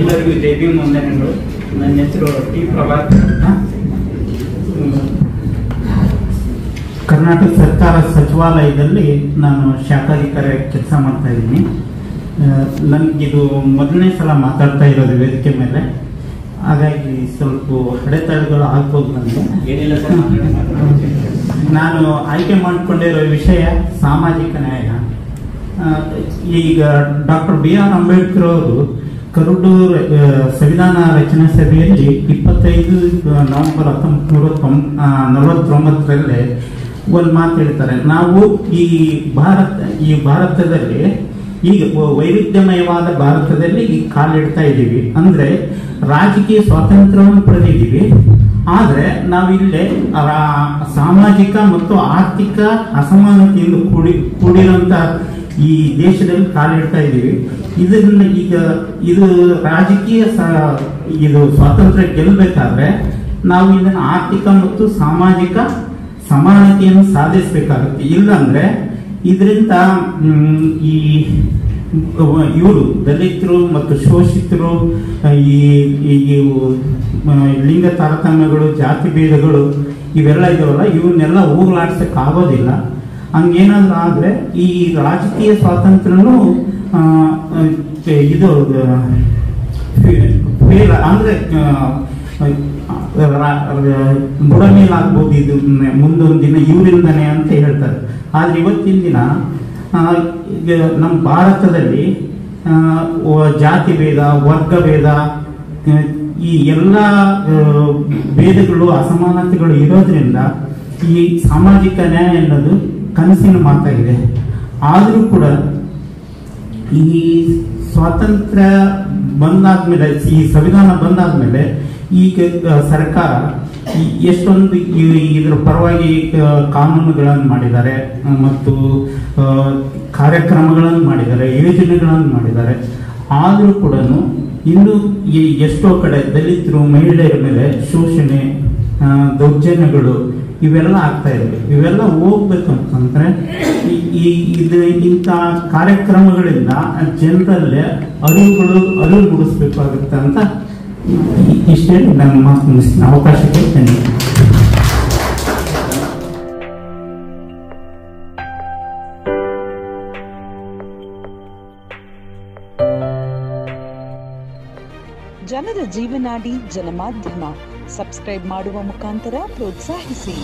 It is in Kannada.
ಎಲ್ಲರಿಗೂ ದೇವಿ ವಂದನೆಗಳು. ನನ್ನ ಹೆಸರು ಟಿ ಪ್ರಭಾಕರ್ ಅಂತ. ಕರ್ನಾಟಕ ಸರ್ಕಾರ ಸಚಿವಾಲಯದಲ್ಲಿ ನಾನು ಶಾಖಾಧಿಕಾರಿ ಕೆಲಸ ಮಾಡ್ತಾ ಇದ್ದೀನಿ. ನನಗಿದು ಮೊದಲನೇ ಸಲ ಮಾತಾಡ್ತಾ ಇರೋದು ವೇದಿಕೆ ಮೇಲೆ, ಹಾಗಾಗಿ ಸ್ವಲ್ಪ ಅಡೆತಡೆಗಳು ಆಗ್ಬೋದು ನನಗೆ. ಏನಿಲ್ಲ ಸರ್, ನಾನು ಆಯ್ಕೆ ಮಾಡಿಕೊಂಡಿರೋ ವಿಷಯ ಸಾಮಾಜಿಕ ನ್ಯಾಯ. ಈಗ ಡಾಕ್ಟರ್ BR ಅಂಬೇಡ್ಕರ್ ಅವರು ಕರಡೂರು ಸಂವಿಧಾನ ರಚನಾ ಸಭೆಯಲ್ಲಿ 25 ನವೆಂಬರ್ 1949ರಲ್ಲಿ ಒಂದು ಮಾತು ಹೇಳ್ತಾರೆ. ನಾವು ಈ ಭಾರತದಲ್ಲಿ ಈಗ ವೈವಿಧ್ಯಮಯವಾದ ಭಾರತದಲ್ಲಿ ಈಗ ಕಾಲಿಡ್ತಾ ಇದ್ದೀವಿ. ಅಂದ್ರೆ ರಾಜಕೀಯ ಸ್ವಾತಂತ್ರ್ಯವನ್ನು ಪಡೆದಿದ್ದೀವಿ, ಆದ್ರೆ ನಾವಿಲ್ಲೇ ಸಾಮಾಜಿಕ ಮತ್ತು ಆರ್ಥಿಕ ಅಸಮಾನತೆಯಿಂದ ಕೂಡಿರುವಂತ ಈ ದೇಶದಲ್ಲಿ ಕಾಲಿಡ್ತಾ ಇದ್ದೀವಿ. ಇದನ್ನ ಈಗ ಇದು ರಾಜಕೀಯ ಇದು ಸ್ವಾತಂತ್ರ್ಯ ಗೆಲ್ಲಬೇಕಾದ್ರೆ ನಾವು ಇದನ್ನ ಆರ್ಥಿಕ ಮತ್ತು ಸಾಮಾಜಿಕ ಸಮಾನತೆಯನ್ನು ಸಾಧಿಸಬೇಕಾಗುತ್ತೆ. ಇಲ್ಲಾಂದ್ರೆ ಇದರಿಂದ ಈ ಇವರು ದಲಿತರು ಮತ್ತು ಶೋಷಿತರು, ಈ ಲಿಂಗ ತಾರತಮ್ಯಗಳು, ಜಾತಿ ಭೇದಗಳು ಇವೆಲ್ಲ ಇದಾವಲ್ಲ, ಇವನ್ನೆಲ್ಲ ಹೋಗ್ಲಾಡ್ಸಕ್ ಆಗೋದಿಲ್ಲ. ಹಂಗೇನಾದ್ರೂ ಆದ್ರೆ ಈ ರಾಜಕೀಯ ಸ್ವಾತಂತ್ರ್ಯನೂ ಇದು ಅಂದ್ರೆ ಬುಡಮೇಲಾಗ್ಬೋದು. ಇದು ಮುಂದೊಂದು ದಿನ ಇವರಿಂದನೇ ಅಂತ ಹೇಳ್ತಾರೆ. ಆದ್ರೆ ಇವತ್ತಿನ ದಿನ ನಮ್ಮ ಭಾರತದಲ್ಲಿ ಜಾತಿ ಭೇದ, ವರ್ಗ ಭೇದ, ಈ ಎಲ್ಲ ಭೇದಗಳು, ಅಸಮಾನತೆಗಳು ಇರೋದ್ರಿಂದ ಈ ಸಾಮಾಜಿಕ ನ್ಯಾಯ ಅನ್ನೋದು ಕನಸಿನ ಮಾತಾಗಿದೆ. ಆದರೂ ಕೂಡ ಈ ಸ್ವಾತಂತ್ರ್ಯ ಬಂದಾದ್ಮೇಲೆ, ಈ ಸಂವಿಧಾನ ಬಂದಾದ್ಮೇಲೆ ಈಗ ಸರ್ಕಾರ ಎಷ್ಟೊಂದು ಇದರ ಪರವಾಗಿ ಕಾನೂನುಗಳನ್ನು ಮಾಡಿದ್ದಾರೆ ಮತ್ತು ಕಾರ್ಯಕ್ರಮಗಳನ್ನು ಮಾಡಿದ್ದಾರೆ, ಯೋಜನೆಗಳನ್ನು ಮಾಡಿದ್ದಾರೆ. ಆದರೂ ಕೂಡ ಇನ್ನು ಎಷ್ಟೋ ಕಡೆ ದಲಿತರು, ಮಹಿಳೆಯರ ಮೇಲೆ ಶೋಷಣೆ, ದೌರ್ಜನ್ಯಗಳು ಇವೆಲ್ಲ ಆಗ್ತಾ ಇವೆ. ಇವೆಲ್ಲ ಹೋಗ್ಬೇಕಂತಂದ್ರೆ ಇಂಥ ಕಾರ್ಯಕ್ರಮಗಳಿಂದ ಜನರಲ್ಲೇ ಅರಿವು ಮೂಡಿಸ್ಬೇಕಾಗುತ್ತೆ ಅಂತ ಇಷ್ಟೇ ನನ್ನ ಮಾತು ಮುಗಿಸಿದ ಅವಕಾಶಕ್ಕೆ ಧನ್ಯವಾದ. ಜನರ ಜೀವನಾಡಿ ಜನಮಾಧ್ಯಮ ಸಬ್ಸ್ಕ್ರೈಬ್ ಮಾಡುವ ಮುಖಾಂತರ ಪ್ರೋತ್ಸಾಹಿಸಿ.